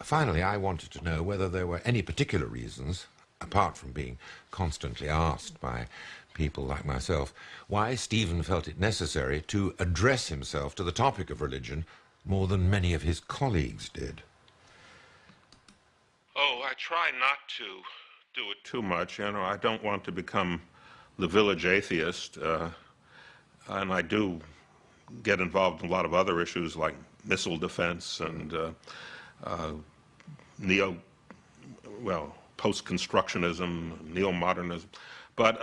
Finally, I wanted to know whether there were any particular reasons, apart from being constantly asked by people like myself, why Stephen felt it necessary to address himself to the topic of religion more than many of his colleagues did. Oh, I try not to do it too much. You know, I don't want to become the village atheist, and I do get involved in a lot of other issues like missile defense and post-constructionism, neo-modernism. But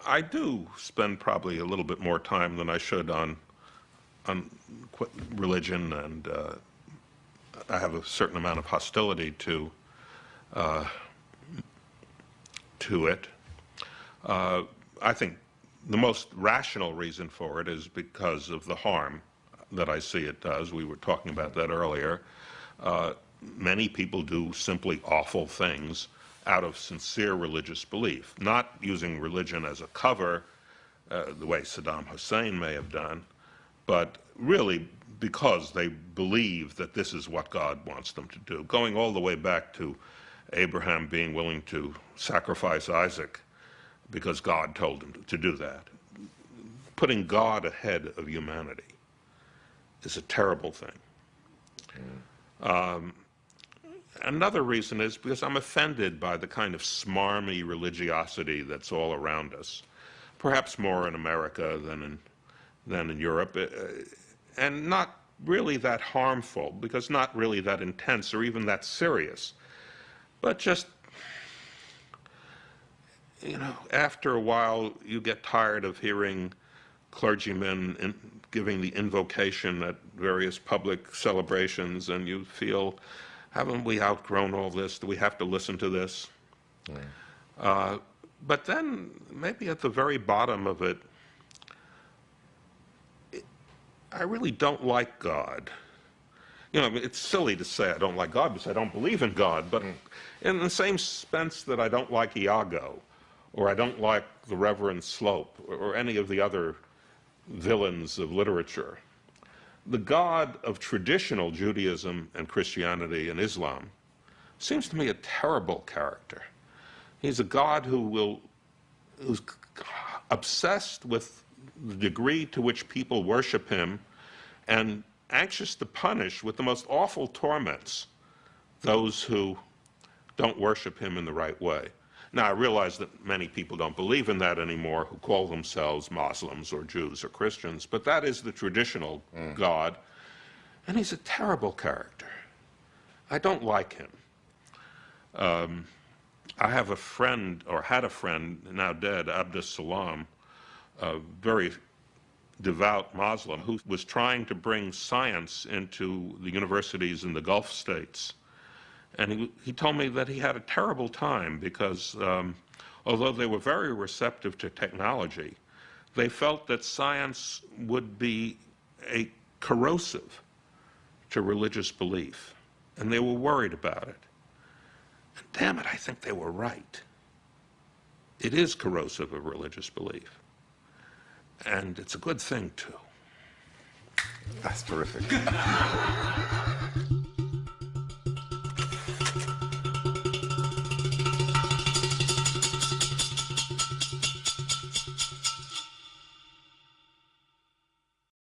I do spend probably a little bit more time than I should on religion, and I have a certain amount of hostility to it. I think the most rational reason for it is because of the harm that I see it does. We were talking about that earlier. Many people do simply awful things out of sincere religious belief, not using religion as a cover, the way Saddam Hussein may have done, but really because they believe that this is what God wants them to do. Going all the way back to Abraham being willing to sacrifice Isaac because God told him to do that. Putting God ahead of humanity is a terrible thing. Another reason is because I'm offended by the kind of smarmy religiosity that's all around us, perhaps more in America than in Europe, and not really that harmful, because not really that intense or even that serious, but just, you know, after a while you get tired of hearing clergymen giving the invocation at various public celebrations, and you feel, haven't we outgrown all this? Do we have to listen to this? Yeah. But then, maybe at the very bottom of it, I really don't like God. You know, it's silly to say I don't like God because I don't believe in God, but in the same sense that I don't like Iago, or I don't like the Reverend Slope, or any of the other villains of literature. The God of traditional Judaism and Christianity and Islam seems to me a terrible character. He's a God who's obsessed with the degree to which people worship him and anxious to punish with the most awful torments those who don't worship him in the right way. Now, I realize that many people don't believe in that anymore who call themselves Muslims or Jews or Christians, but that is the traditional God, and he's a terrible character. I don't like him. I have a friend, or had a friend, now dead, Abdus Salam, a very devout Muslim, who was trying to bring science into the universities in the Gulf states. And he told me that he had a terrible time because although they were very receptive to technology, they felt that science would be a corrosive to religious belief, and they were worried about it. And damn it, I think they were right. It is corrosive of religious belief, and it's a good thing, too. That's terrific.